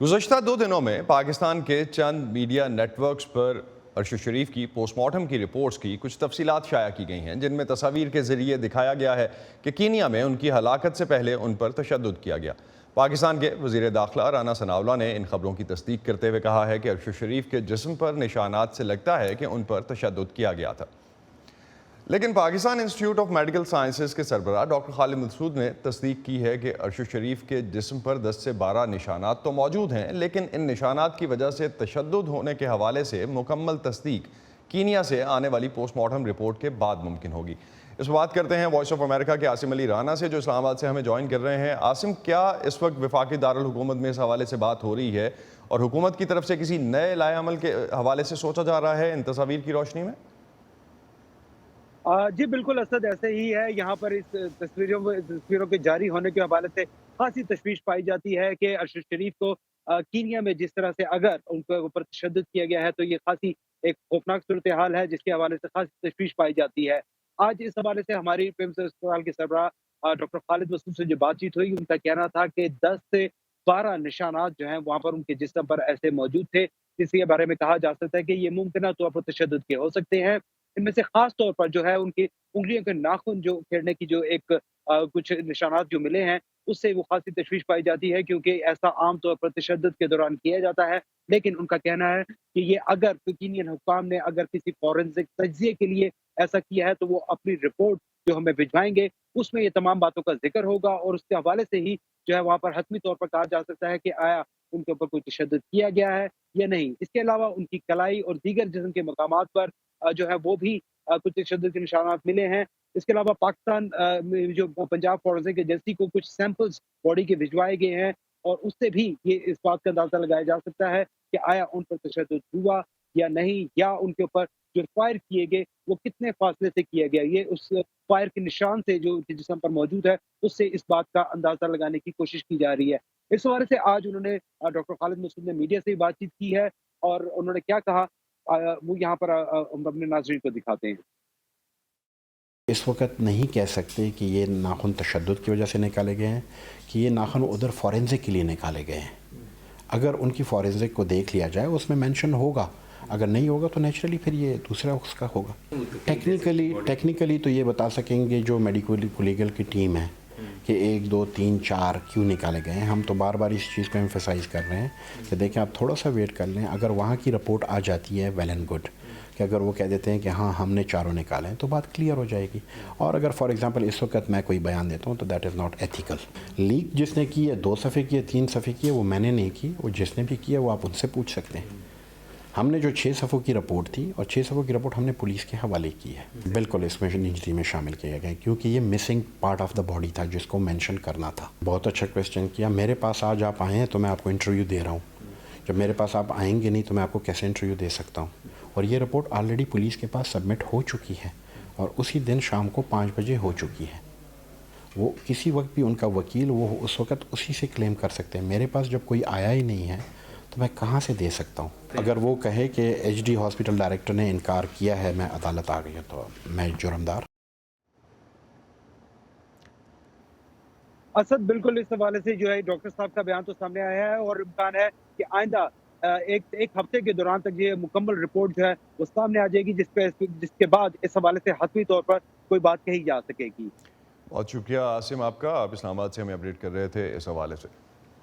गुज़श्ता 2 दिनों में पाकिस्तान के चंद मीडिया नेटवर्क्स पर अरशद शरीफ की पोस्टमार्टम की रिपोर्ट्स की कुछ तफसीलात शाया की गई हैं, जिनमें तस्वीर के ज़रिए दिखाया गया है कि कीनिया में उनकी हलाकत से पहले उन पर तशद्दुद किया गया। पाकिस्तान के वज़ीर दाखिला राना सनाउल्लाह ने इन खबरों की तस्दीक करते हुए कहा है कि अरशद शरीफ के जिस्म पर निशानात से लगता है कि उन पर तशद्दुद किया गया था। लेकिन Pakistan institute of medical sciences के सरबराह डॉक्टर खालिद मसूद ने तस्दीक की है कि अरशद शरीफ के जिस्म पर 10 से 12 निशानात तो मौजूद हैं, लेकिन इन निशानात की वजह से तशद्दुद होने के हवाले से मुकम्मल तस्दीक कीनिया से आने वाली पोस्टमार्टम रिपोर्ट के बाद मुमकिन होगी। इस पर बात करते हैं वॉइस ऑफ अमेरिका के आसिम अली राना से, जो इस्लामाबाद से हमें ज्वाइन कर रहे हैं। आसिम, क्या इस वक्त वफाकी दारुल हुकूमत में इस हवाले से बात हो रही है और हुकूमत की तरफ से किसी नए लाए अमल के हवाले से सोचा जा रहा है इन तस्वीर की रोशनी में? जी बिल्कुल असद, ऐसे ही है। यहाँ पर इस तस्वीरों के जारी होने के हवाले से खासी तशवीश पाई जाती है कि अरशद शरीफ को कीनिया में जिस तरह से अगर उनके ऊपर तशद्दुद किया गया है तो ये खासी एक खौफनाक सूरत हाल है, जिसके हवाले से खासी तशवीश पाई जाती है। आज इस हवाले से हमारी पिम्स अस्पताल के सरबराह डॉक्टर खालिद मसूद से जो बातचीत हुई, उनका कहना था कि 10 से 12 निशानात जो हैं वहाँ पर उनके जिस्म पर ऐसे मौजूद थे, जिसके बारे में कहा जा सकता है कि ये मुमकिन तौर पर तशद्दुद के हो सकते हैं। इनमें से खास तौर पर जो है उनकी उंगलियों के नाखून जो खेड़ने की जो एक कुछ निशानात जो मिले हैं, उससे वो खासी तशवीश पाई जाती है, क्योंकि ऐसा आम तौर पर तशद्दुद के दौरान किया जाता है। लेकिन उनका कहना है कि ये अगर कीनियन हुक्काम ने अगर किसी फॉरेंसिक तज्ज़िये के लिए ऐसा किया है तो वो अपनी रिपोर्ट जो हमें भिजवाएंगे, उसमें ये तमाम बातों का जिक्र होगा और उसके हवाले से ही जो है वहाँ पर हतमी तौर पर कहा जा सकता है कि आया उनके ऊपर कोई तशद्दुद किया गया है या नहीं। इसके अलावा उनकी कलाई और दीगर जिस्म के मकामात पर जो है वो भी कुछ तशद्दुद के निशानात मिले हैं। इसके अलावा पाकिस्तान में जो पंजाब फॉरेंसिक एजेंसी को कुछ सैंपल्स बॉडी के भिजवाए गए हैं और उससे भी ये इस बात का अंदाज़ा लगाया जा सकता है कि आया उन पर तशद्दुद हुआ या नहीं, या उनके ऊपर जो फायर किए गए वो कितने फासले से किया गया। ये उस फायर के निशान से जो उनके जिस्म पर मौजूद है, उससे इस बात का अंदाज़ा लगाने की कोशिश की जा रही है। इस हवाले से आज उन्होंने डॉक्टर खालिद मसूद ने मीडिया से भी बातचीत की है और उन्होंने क्या कहा वो यहाँ पर हम अपने नाज़रीन को दिखाते हैं। इस वक्त नहीं कह सकते कि ये नाखून तशद्दुद की वजह से निकाले गए हैं कि ये नाखून उधर फॉरेंसिक के लिए निकाले गए हैं। अगर उनकी फॉरेंसिक को देख लिया जाए उसमें मेंशन होगा, अगर नहीं होगा तो नेचुरली फिर ये दूसरा उसका होगा। टेक्निकली तो ये बता सकेंगे जो मेडिकल लीगल की टीम है कि 1, 2, 3, 4 क्यों निकाले गए हैं। हम तो बार बार इस चीज़ को एम्फेसाइज कर रहे हैं कि देखें आप थोड़ा सा वेट कर लें। अगर वहाँ की रिपोर्ट आ जाती है वेल एंड गुड, कि अगर वो कह देते हैं कि हाँ हमने चारों निकाले हैं तो बात क्लियर हो जाएगी। और अगर फॉर एग्जांपल इस वक्त मैं कोई बयान देता हूँ तो that is not ethical. Leak जिसने की है 2 सफ़े की है, 3 सफ़े की है, वो मैंने नहीं की। वो जिसने भी किया वो आप उनसे पूछ सकते हैं। हमने जो 6 सफ़ों की रिपोर्ट थी और 6 सफ़ों की रिपोर्ट हमने पुलिस के हवाले की है। बिल्कुल इसमें इंजरी में शामिल किया गया क्योंकि ये missing part of the body था जिसको मेंशन करना था। बहुत अच्छा क्वेश्चन किया। मेरे पास आज आप आए हैं तो मैं आपको इंटरव्यू दे रहा हूँ। जब मेरे पास आप आएंगे नहीं तो मैं आपको कैसे इंटरव्यू दे सकता हूँ। और ये रिपोर्ट ऑलरेडी पुलिस के पास सबमिट हो चुकी है और उसी दिन शाम को 5 बजे हो चुकी है। वो किसी वक्त भी उनका वकील वो उस वक्त उसी से क्लेम कर सकते हैं। मेरे पास जब कोई आया ही नहीं है तो मैं कहाँ से दे सकता हूँ। अगर वो कहे कि HD हॉस्पिटल डायरेक्टर ने इनकार किया है, मैं अदालत आ गई हूँ तो मैं जुर्मदार। असद, बिल्कुल इस हवाले से जो है डॉक्टर साहब का बयान तो सामने आया है और इम्कान है कि आइंदा एक हफ्ते के दौरान तक ये मुकम्मल रिपोर्ट जो है वो सामने आ जाएगी, जिसके बाद इस हवाले से हतमी तौर पर कोई बात कही जा सकेगी। बहुत शुक्रिया आसिम आपका, आप इस्लामाबाद से हमें अपडेट कर रहे थे इस हवाले से।